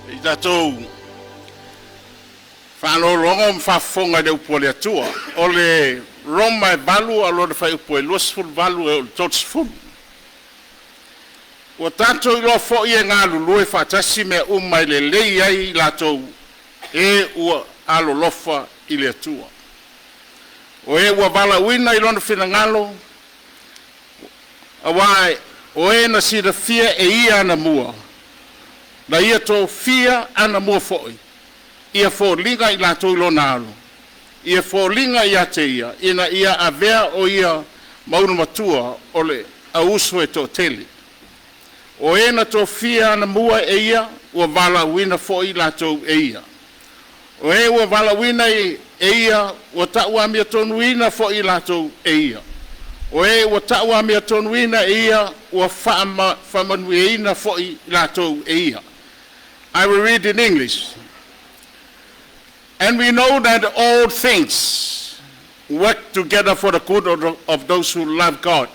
I tātou whanolongo mwhafonga de upo le atua. O le Roma e balu alo le whai upo e luasful balu e o totsful. O tātou ilo fo i e ngā lulue whatasi me umai le lei ai lātou e ua alo lofa i le atua. O e ua wala wina i lona whina ngalo. Awai, o e na sida fia e ia ana mua. Na ia tō fia ana mua foi. Ia fōlinga i lātou ilo nālo. Ia fōlinga i ate ia. Ina ia avea o ia mauna matua o le auso e tō tele. O e na tō fia ana mua e ia, ua wala wina foi lātou e ia. O e ua wala wina e ia, ua taua mea tonuina foi lātou e ia. O e ua taua mea tonuina e ia, ua whamanuina foi lātou e ia. I will read in English. And we know that all things work together for the good of those who love God.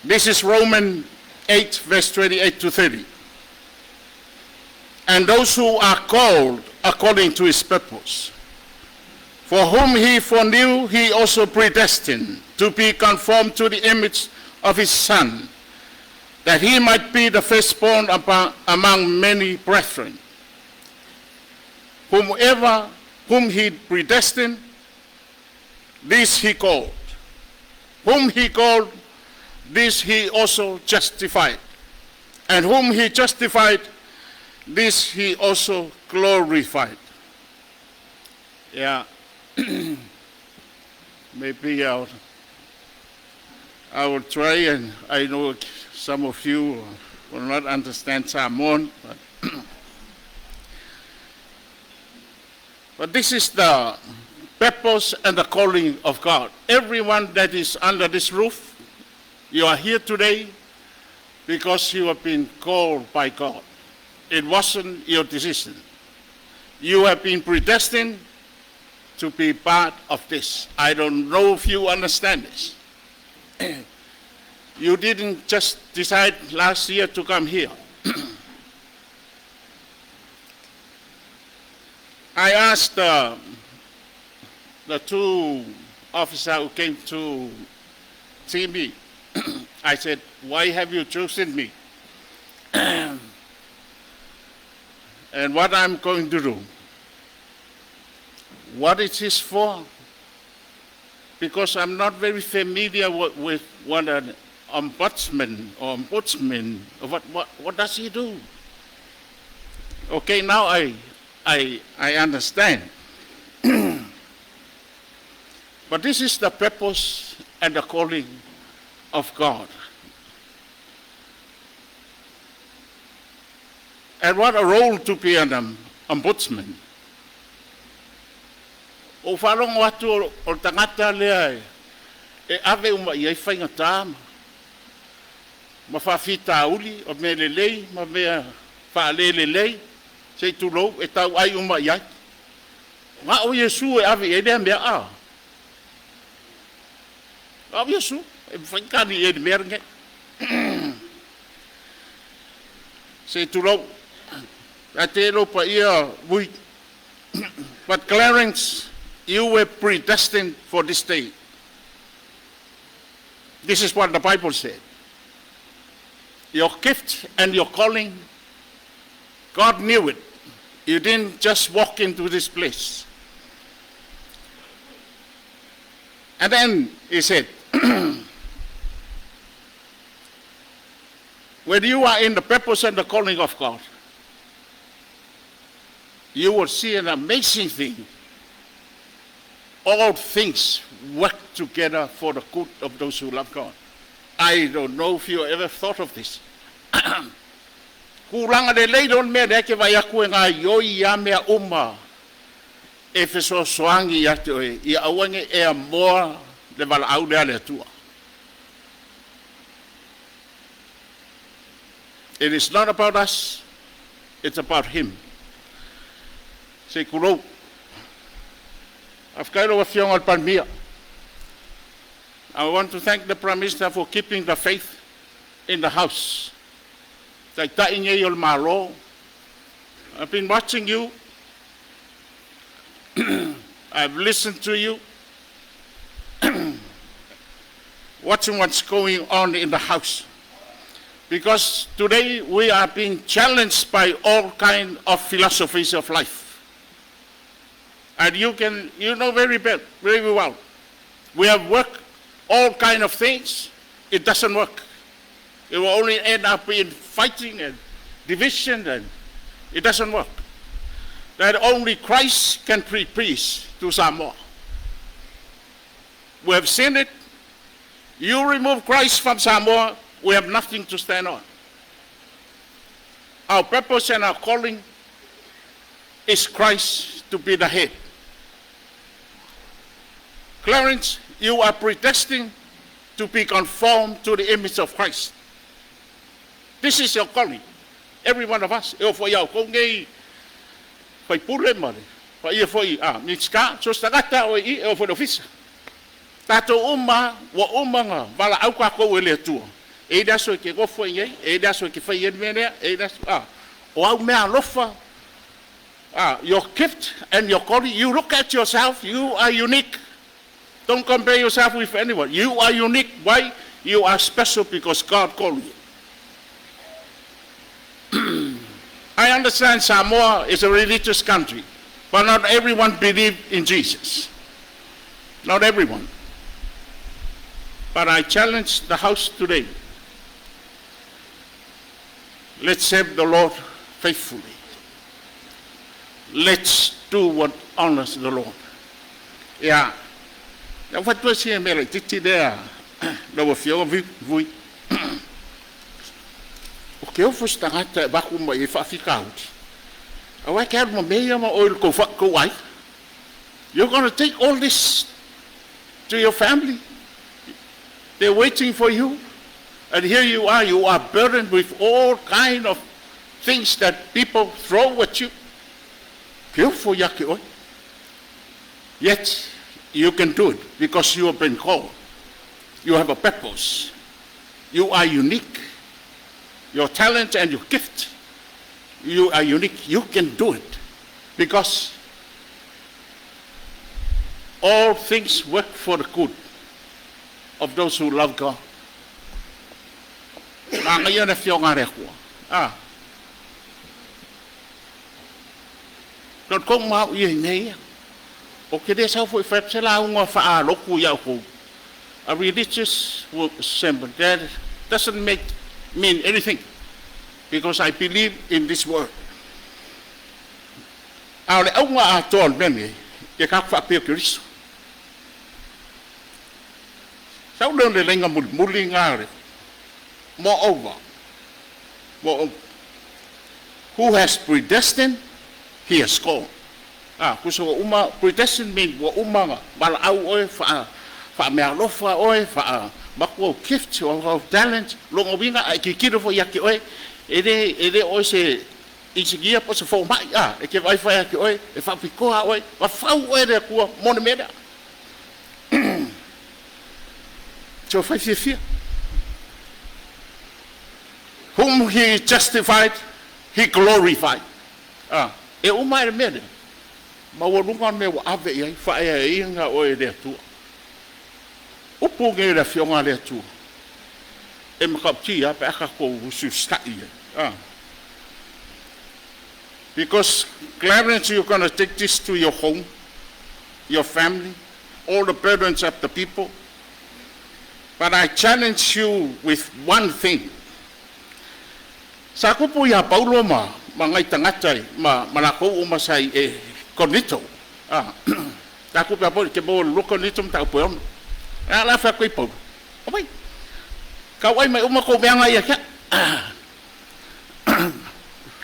This is Romans 8, verse 28 to 30. And those who are called according to his purpose. For whom he foreknew, he also predestined to be conformed to the image of his Son, that he might be the firstborn among many brethren. Whom he predestined, this he called. Whom he called, this he also justified. And whom he justified, this he also glorified. Yeah. Maybe I will try, and I know some of you will not understand Samoan, but this is the purpose and the calling of God. Everyone that is under this roof, you are here today because you have been called by God. It wasn't your decision. You have been predestined to be part of this. I don't know if you understand this. You didn't just decide last year to come here. I asked the two officers who came to see me, I said, why have you chosen me? And what I'm going to do. What it is for? Because I'm not very familiar with what an ombudsman or ombudsman, what does he do? Okay, now I understand. But this is the purpose and the calling of God. And what a role to be an ombudsman. O whalongo atu o tangata lea e ave uma iai whaingatā ma whawhita uli o me lelei ma mea whaale lelei sei tulou e tau ai uma iai. Ngā o Yesu e ave e lea mea a. O Yesu e whaikani e mea ringe. Sei tulou a te lopa ia mui. But Clarence, you were predestined for this day. This is what the Bible said. Your gift and your calling, God knew it. You didn't just walk into this place. And then he said, when you are in the purpose and the calling of God, you will see an amazing thing. All things work together for the good of those who love God. I don't know if you ever thought of this. Kuranga de leidon me de ke vai aku nga yoi ya me uma. E feso soangi ya te e ia awange e amor de val au de ale tua. It is not about us, it's about him. Say kuro. Afkairo Afioga Palmia. I want to thank the Prime Minister for keeping the faith in the House. Tai tai ngai o malo, I've been watching you. I've listened to you. Watching what's going on in the house. Because today we are being challenged by all kinds of philosophies of life. And you know very well. We have worked all kinds of things. It doesn't work. It will only end up in fighting and division, and it doesn't work. That only Christ can bring peace to Samoa. We have seen it. You remove Christ from Samoa, we have nothing to stand on. Our purpose and our calling is Christ to be the head. Clarence, you are predestined to be conformed to the image of Christ. This is your calling. Every one of us. Eu foi ao kongei foi pule mare. Foi foi mitska so stagata o I eu foi ofisa. Tato uma wa umanga vala au ka ko ele tu. E da so ke go foi ngai, e da so ke foi mene, e da o au me alofa. Your gift and your calling, you look at yourself, you are unique. Don't compare yourself with anyone. You are unique. Why? You are special because God called you. I understand Samoa is a religious country, but not everyone believes in Jesus. Not everyone. But I challenge the house today. Let's serve the Lord faithfully. Let's do what honors the Lord. Yeah. What was here, Mary? There was Afioga vui. Okay, eu fosse tangata baku mo e Africa out. Awai quero mo meia mo oil ko wai. You're going to take all this to your family. They're waiting for you. And here you are burdened with all kind of things that people throw at you. Careful, yaki oi. Yet you can do it because you have been called. You have a purpose. You are unique. Your talent and your gift, you are unique. You can do it because all things work for the good of those who love God. Don't come out here. Okay, there's how for a religious symbol that doesn't mean anything because I believe in this word. Ao le aunga a tōn meme ke ka whapea Kristo. Sau le lenga muli ngare. Moreover, who has predestined, he has called. Kuso uma predestined mean wa umanga bala au oi fa mea lofa oi fa Bako gift of talent, longo winga ki kiro fo yaki oi, ede oi se insigia po se fo mai e ke vai fa yaki oi, e fa pikoa oi, wa fa oi de ko mona meda. So fa fia. Whom he justified, he glorified. E uma e meda. Ma wo lunga me wa ave ia fa ia inga oi de tu. Upu ngai la Afioga le tu. E makaptia pe aka ko sustai. Because Clarence, you're going to take this to your home, your family, all the burdens of the people. But I challenge you with one thing. Sa kupu ya Paulo ngai tangatai malako umasai e konito. Ta kupu ya Paulo ke bo lokonito ta upo. La fa ko Paulo. Opai. Ka wai mai uma ko meanga ia ka.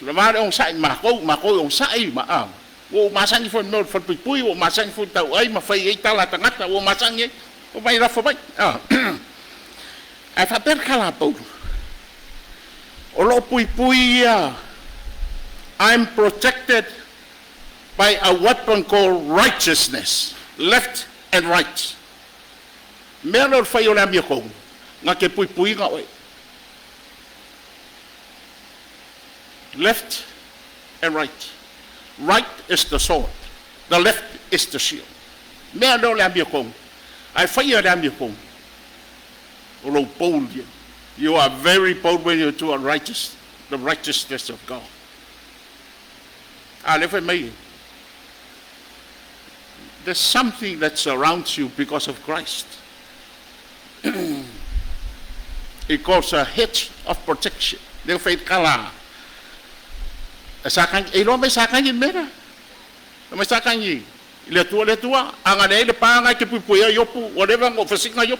La mare on sai mako on sai ma. Wo masangi fo no fo pui wo masangi fo tau ai ma fai ai tala tangata wo masangi o mai ra fo bai. Ai fa per kala Paulo. O lo pui ia. I'm protected by a weapon called righteousness, left and right. Melo fai o la mi ko. Nga ke pui nga oi. Left and right. Right is the sword. The left is the shield. Mea no le amia kong. Ai whaia le amia kong. Olo bold you. You are very bold when you do the righteousness of God. There's something that surrounds you because of Christ. It calls a hedge of protection. They'll fade kala. Ilo may sakan yin mera. May sakan yin. Le tua. Ang anay le pa nga kipupuya yopu. Whatever ng ofisik nga yop.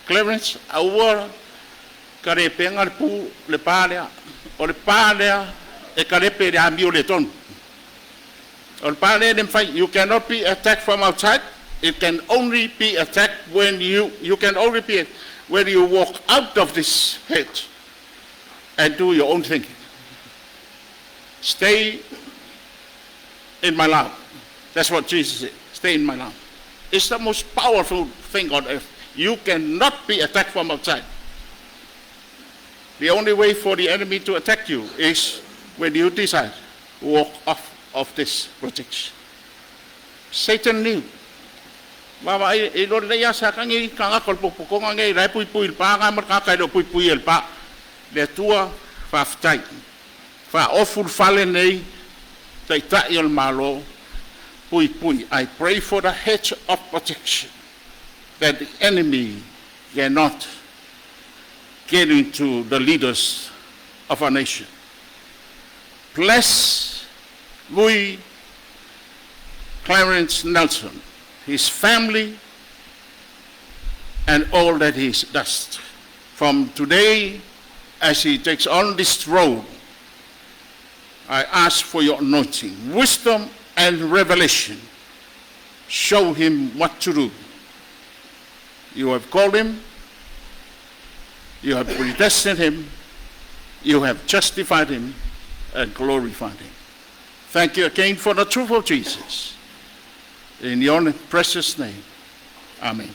Clarence, awar karepe nga pu le pa lea. O le pa lea e karepe le amio le ton. O le pa lea dem fight. You cannot be attacked from outside. It can only be attacked when you can only be when you walk out of this hedge and do your own thinking. Stay in my love. That's what Jesus said. Stay in my love. It's the most powerful thing on earth. You cannot be attacked from outside. The only way for the enemy to attack you is when you decide to walk off of this protection. Satan knew. Mama ilo le ya sa kangi kanga kolpo ko ngai rai pui pa nga mar ka kai do pui el pa le tua fa ftai fa oful fale nei tai tai el malo pui. I pray for the hedge of protection that the enemy cannot get into the leaders of our nation. Bless Louis Clarence Nelson, his family, and all that he does. From today, as he takes on this road, I ask for your anointing, wisdom and revelation. Show him what to do. You have called him, you have predestined him, you have justified him and glorified him. Thank you again for the truth of Jesus. In your precious name, amen.